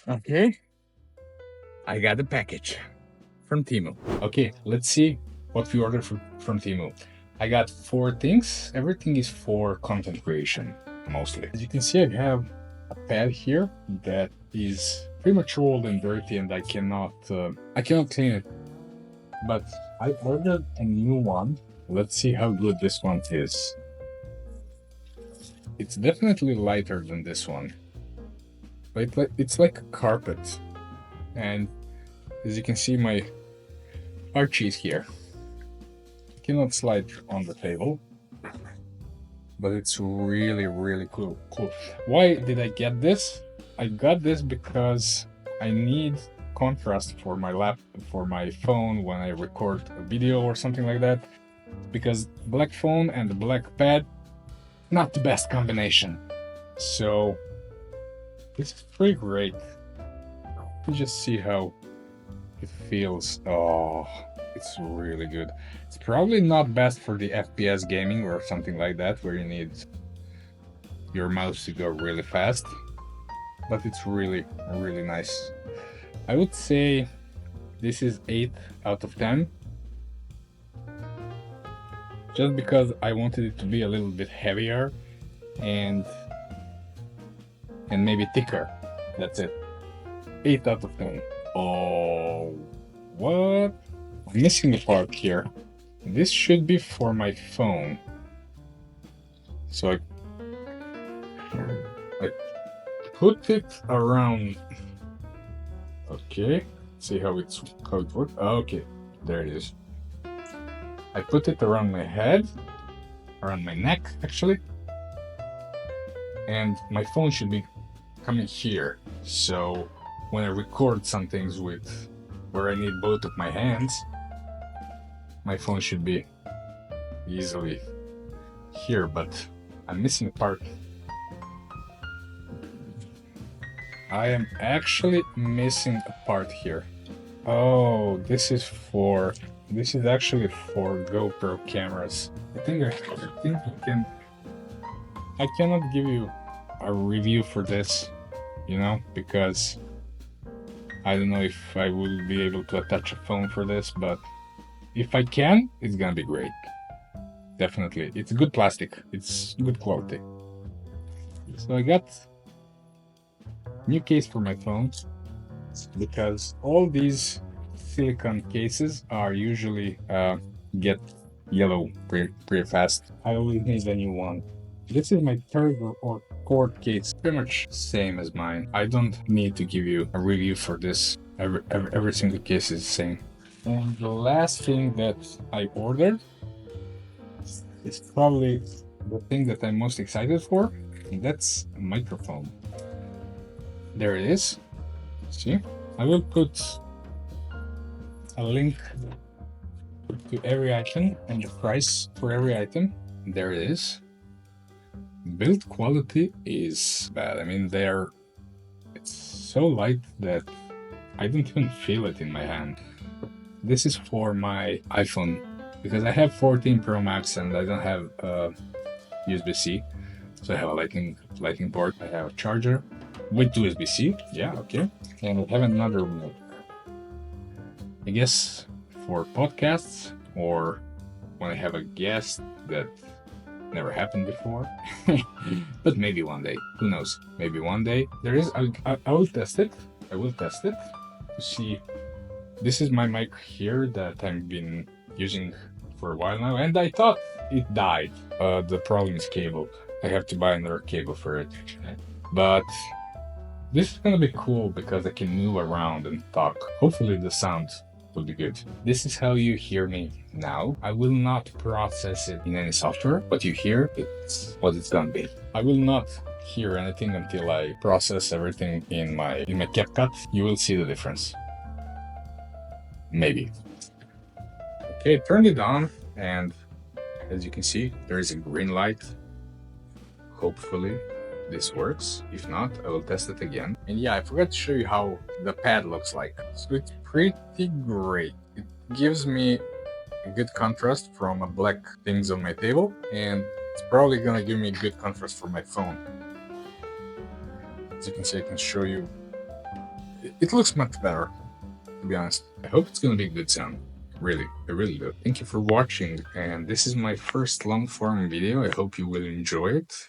Okay, I got the package from Temu. Okay, let's see what we ordered from Temu. I got 4 things. Everything is for content creation, mostly. As you can see, I have a pad here that is pretty much old and dirty, and I cannot clean it. But I ordered a new one. Let's see how good this one is. It's definitely lighter than this one. It's like a carpet. And as you can see, my Archie is here. I cannot slide on the table, but it's really cool. Why did I get this? I got this because I need contrast for my phone when I record a video or something like that. Because black phone and the black pad, not the best combination. So this is pretty great. You just see how it feels. Oh, it's really good. It's probably not best for the FPS gaming or something like that, where you need your mouse to go really fast, but it's really nice. I would say this is 8 out of 10, just because I wanted it to be a little bit heavier and maybe thicker. That's it. 8 out of 10. Oh, what? I'm missing a part here. This should be for my phone. So I put it around. Okay, see how it works. Okay, there it is. I put it around my head, around my neck actually, and my phone should be coming here. So when I record some things where I need both of my hands, my phone should be easily here, but I'm missing a part. I am actually missing a part here. Oh, this is actually for GoPro cameras. I cannot give you a review for this, because I don't know if I will be able to attach a phone for this, but if I can, it's gonna be great. Definitely. It's good plastic. It's good quality. So I got new case for my phone, because all these silicone cases are usually get yellow pretty fast. I always need a new one. This is my third or fourth case, pretty much same as mine. I don't need to give you a review for this. Every single case is the same. And the last thing that I ordered is probably the thing that I'm most excited for, and that's a microphone. There it is. See? I will put a link to every item and the price for every item. There it is. Build quality is bad. I mean, it's so light that I don't even feel it in my hand. This is for my iPhone, because I have 14 Pro Max and I don't have USB-C. So I have a lightning port. I have a charger with USB-C. Yeah, okay. And I have another one. I guess for podcasts, or when I have a guest that never happened before. But maybe one day. Who knows? Maybe one day. I will test it. I will test it to see. This is my mic here that I've been using for a while now, and I thought it died. The problem is cable. I have to buy another cable for it. But this is gonna be cool because I can move around and talk. Hopefully the sound will be good. This is how you hear me now. I will not process it in any software. What you hear, it's what it's gonna be. I will not hear anything until I process everything in my CapCut. You will see the difference. Maybe. Okay, turned it on, and as you can see, there is a green light. Hopefully this works. If not, I will test it again. And yeah, I forgot to show you how the pad looks like. So it's pretty great. It gives me a good contrast from a black things on my table, and it's probably gonna give me good contrast for my phone. As you can see, I can show you it looks much better, to be honest. I hope it's gonna be a good sound. Really, I really do. Thank you for watching, and this is my first long form video. I hope you will enjoy it.